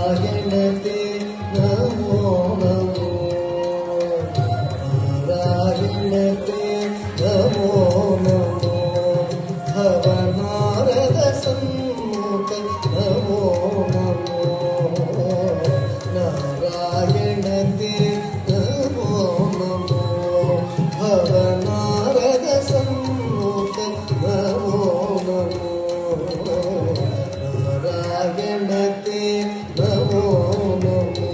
నారాయణతే నమో నమో నారాయణతే నమో నమో భవనారద సన్ముఖ నమో నమో నారాయణతే నమో నమో భవనారద సన్ముఖ నమో నమో నారాయణతే నమో నమో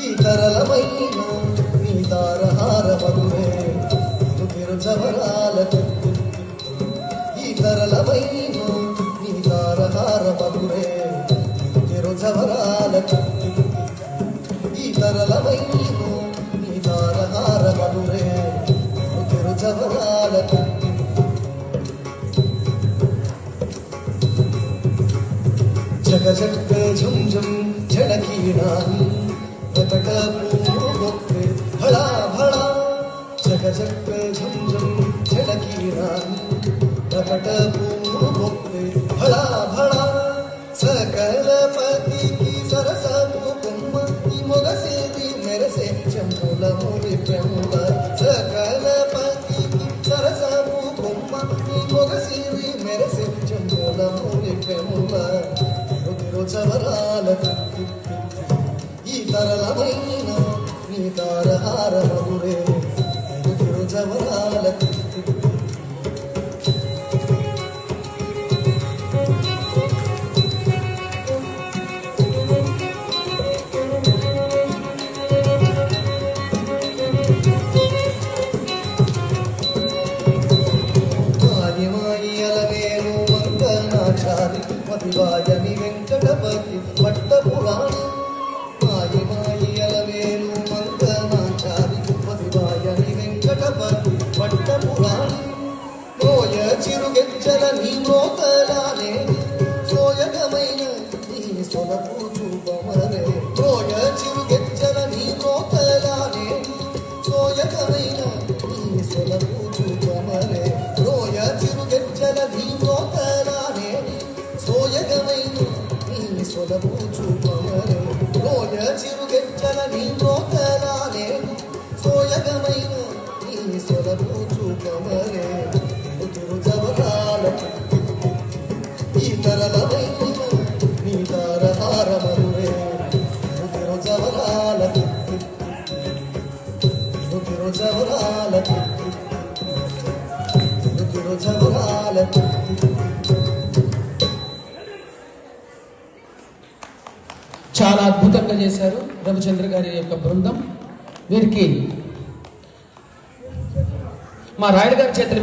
ఈ తరళమైన నీ తారహార మధురే జవరాలకు ఈ తరళమైన నీ తారహార మధురే జవరాలకు ఈ తరళమైన నీ తారహార మధురే జవరాలకు जग जग झुम झुम झड़कीनानी प्रकट पूर्वोक्ते भड़ा भड़ा जग जग झुम झुम झड़कीनानी प्रकट पूर्वोक्ते भड़ा भड़ा सकल पति की सरस कुकुम की मोगसे दी मेरे से चंबुल मोरे प्रेमुल सकल पति की सरस कुकुम की मोगसे दी मेरे से चंबुल मोरे प्रेमुल జవరాలకు ఈ తరళమైన నీ తారహార మధురే జవరాలకు మాయి మాయి అలవేలు వందనాచారి మతివాయని వెంకటపతి పట్ట పురాణి మాయి మాయి అలవేలు మంగనాచారి మతివాయని వెంకటపతి పట్ట పురాణి మోయ చిరుగెచ్చల నీ మోతలానే సోయగమైన నీ సొలపు చూపమరే మోయ చిరుగెచ్చల నీ మోతలానే సోయగమైన నీ సొలపు చూపమరే రోయ చిరుగెచ్చల నీ మోతలానే చవరాల చవరాల చాలా అద్భుతంగా చేశారు రవిచంద్ర గారి యొక్క బృందం. వీరికి మా రాయుడు గారి చేతుల మీద